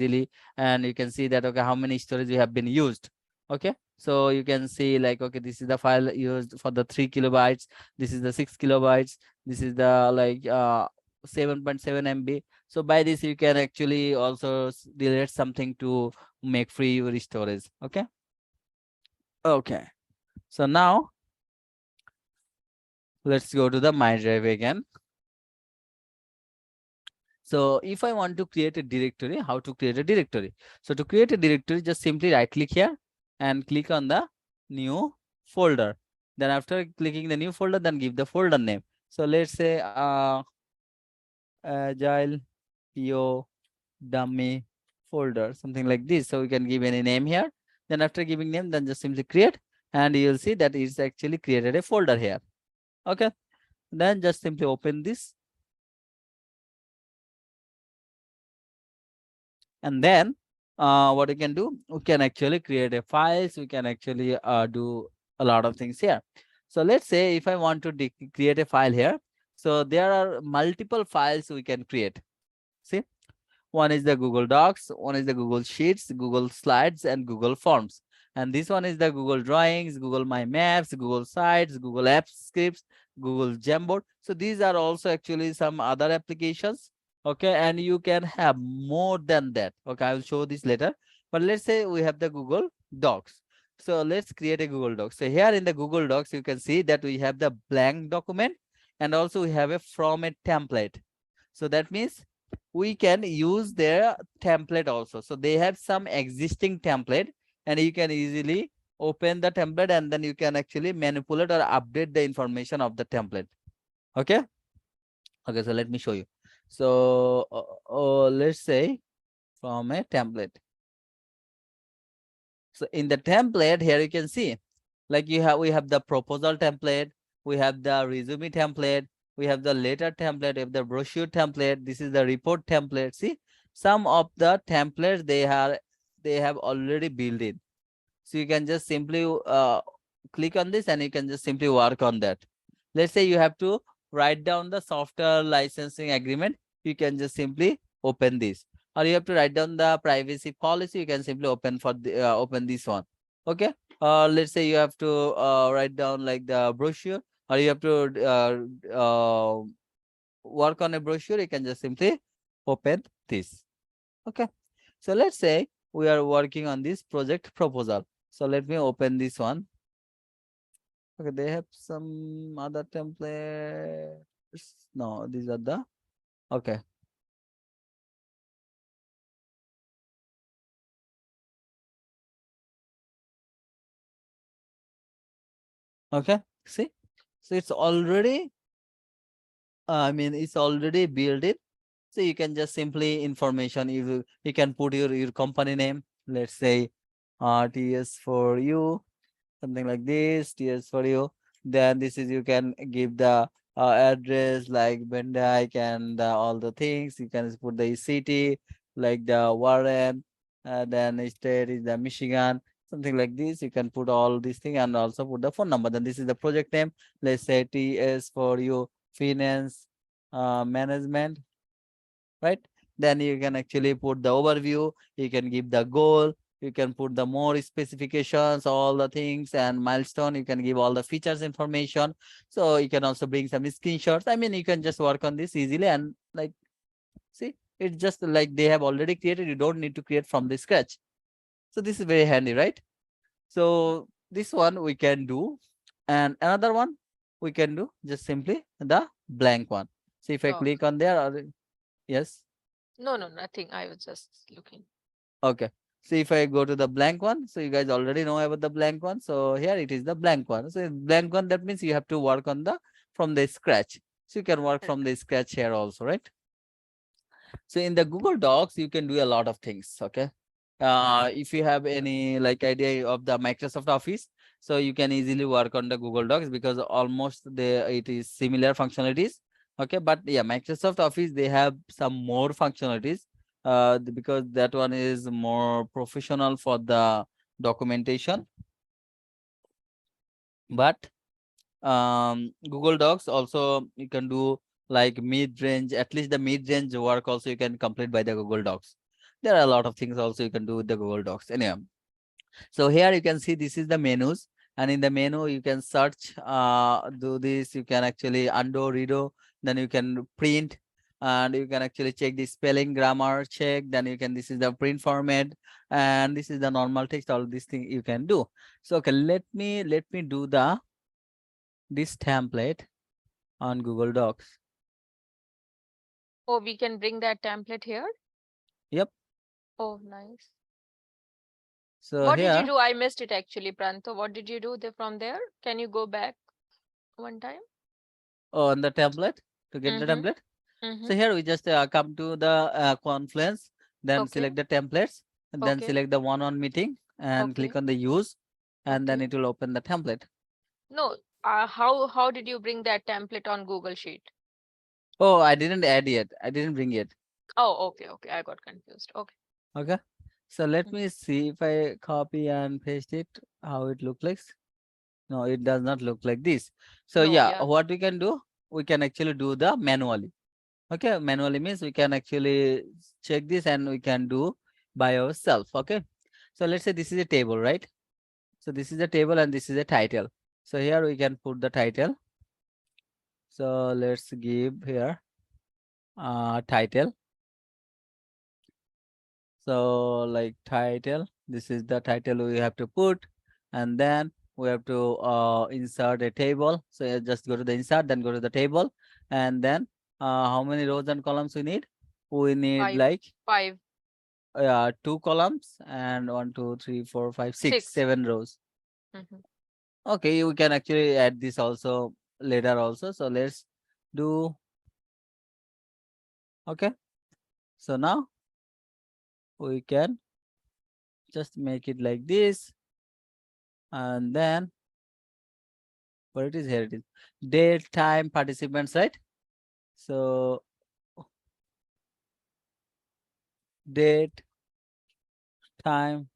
easily, and you can see that okay, how many storage we have been used. Okay, so you can see like okay, this is the file used for the 3 kilobytes, this is the 6 kilobytes, this is the like 7.7 MB. So by this you can actually also delete something to make free your storage. Okay. Okay, so now let's go to the my drive again. So if I want to create a directory, how to create a directory? So to create a directory, just simply right click here and click on the new folder. Then after clicking the new folder, then give the folder name. So let's say agile PO dummy folder, something like this. So we can give any name here. Then after giving name, then just simply create, and you'll see that it's actually created a folder here. Okay. Then just simply open this. And then what we can do, we can actually create a files, we can actually do a lot of things here. So let's say if I want to create a file here, so there are multiple files we can create. See, one is the Google Docs, one is the Google Sheets, Google Slides, and Google Forms. And this one is the Google Drawings, Google My Maps, Google Sites, Google Apps Scripts, Google Jamboard. So these are also actually some other applications. Okay, and you can have more than that. Okay, I will show this later. But let's say we have the Google Docs. So let's create a Google Docs. So here in the Google Docs, you can see that we have the blank document, and also we have a from a template. So that means we can use their template also. So they have some existing template, and you can easily open the template, and then you can actually manipulate or update the information of the template. Okay. Okay, so let me show you. So let's say from a template. So in the template here, you can see like we have the proposal template, we have the resume template, we have the letter template, we have the brochure template, this is the report template. See, some of the templates they have already built in. So you can just simply click on this, and you can just simply work on that. Let's say you have to write down the software licensing agreement, you can just simply open this. Or you have to write down the privacy policy, you can simply open this one. Okay. Let's say you have to write down like the brochure, or you have to work on a brochure, you can just simply open this. Okay. So let's say we are working on this project proposal. So let me open this one. Okay, they have some other templates. No, these are the okay. Okay, see, so it's already I mean it's already built in. So you can just simply information, you can put your company name, let's say TS for you, something like this, TS for you. Then this is you can give the address like Van Dyke and all the things. You can put the city like the Warren, then state is the Michigan, something like this. You can put all these things and also put the phone number. Then this is the project name. Let's say TS for you finance management, right? Then you can actually put the overview, you can give the goal, you can put the more specifications, all the things and milestone, you can give all the features information. So you can also bring some screenshots. I mean, you can just work on this easily, and like see, it's just like they have already created, you don't need to create from the scratch. So this is very handy, right? So this one we can do, and another one we can do just simply the blank one. So if I Oh, click on there, or yes. no, no, nothing. I was just looking. Okay. So if I go to the blank one, so you guys already know about the blank one. So here it is the blank one. So blank one, that means you have to work on the from the scratch. So you can work from the scratch here also, right? So in the Google Docs, you can do a lot of things. Okay. If you have any like idea of the Microsoft Office, so you can easily work on the Google Docs because almost it is similar functionalities. Okay, but yeah, Microsoft Office they have some more functionalities because that one is more professional for the documentation. But Google Docs also you can do like mid-range, at least the mid-range work also you can complete by the Google Docs. There are a lot of things also you can do with the Google Docs. Anyway, so here you can see this is the menus, and in the menu you can search, do this, you can actually undo, redo, then you can print, and you can actually check the spelling, grammar check, then you can, this is the print format, and this is the normal text, all these things you can do. So okay, let me do the this template on Google Docs. Oh, we can bring that template here. Yep. Oh, nice. So What did you here, do? I missed it actually, Pranto. What did you do from there? Can you go back one time? on the template, to get the Mm-hmm. template. Mm-hmm. So here we just come to the Confluence, then Okay. select the templates, and then Okay. select the one-on meeting and click Okay. on the use, and then Okay. it will open the template. No, how did you bring that template on Google Sheet? Oh, I didn't add yet. I didn't bring it. Oh, okay, okay. I got confused. Okay. Okay. So let Mhm. me see if I copy and paste it, how it looks like. No, it does not look like this. So No, yeah, yeah. what we can do, we can actually do the manually. Okay, manually means we can actually check this and we can do by ourselves. Okay, so let's say this is a table, right? So this is a table and this is a title. So here we can put the title. So let's give here title. So like title, this is the title we have to put, and then we have to insert a table. So just go to the insert, then go to the table, and then how many rows and columns we need? We need Five, like five, two columns and one, two, three, four, five, six, six. 7 rows. Mm-hmm. Okay, we can actually add this also later also. So let's do, okay. So now we can just make it like this, and then where it is, here it is. Date, time, participants, right? So date, time,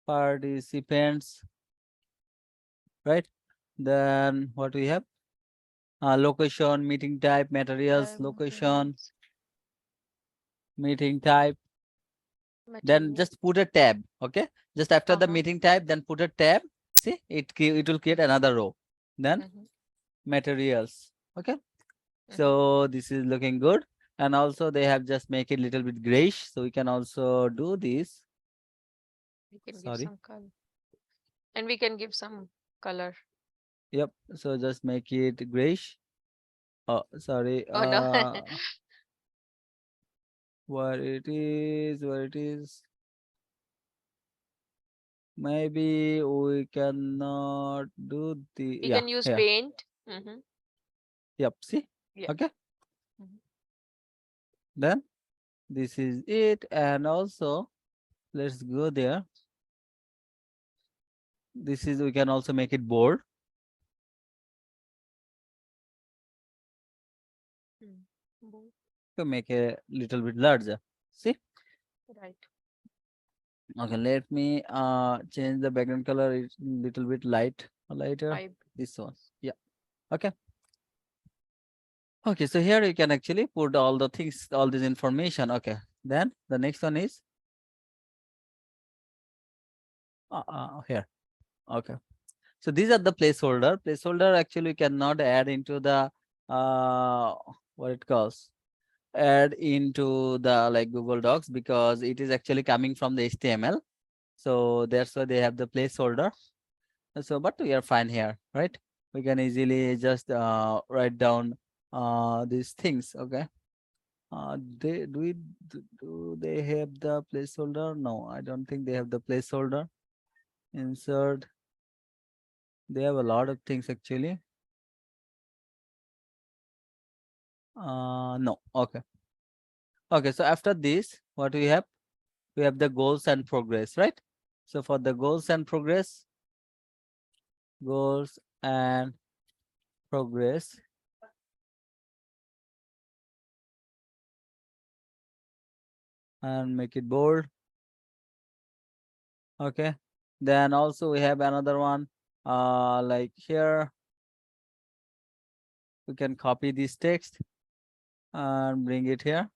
participants, right? Then what we have? Location, meeting type, materials, Five location, materials, meeting type. Then material. just put a tab, okay? Just after the Uh-huh. meeting type, then put a tab. See, it will create another row. Then Mm-hmm. materials, okay? Mm-hmm. So this is looking good. And also they have just make it little bit grayish. So we can also do this. We can give Sorry. some color. And we can give some color. Yep. So just make it grayish. Oh, sorry. Oh no. Where it is. Maybe we cannot do the, We yeah, can use here. paint. Mm-hmm. Yep. See? Yeah. Okay. Mhm. Then this is it. And also let's go there. This is, we can also make it bold. Mm. Both. To make a little bit larger. See? Right. Okay, let me change the background color. It's little bit lighter. Five. This one. Yeah. Okay. Okay, so here you can actually put all the things, all this information. Okay. Then the next one is here. Okay. So these are the placeholder. Placeholder actually you cannot add into the uh what it calls, add into the like Google Docs, because it is actually coming from the HTML. So that's why they have the placeholder. So but we are fine here, right? We can easily just write down these things. Okay. They do it, do they have the placeholder? No, I don't think they have the placeholder. Insert. They have a lot of things actually. No. Okay. Okay. So after this, what we have? We have the goals and progress, right? So for the goals and progress, goals and progress, and make it bold. Okay. Then also we have another one. Like here, we can copy this text and bring it here.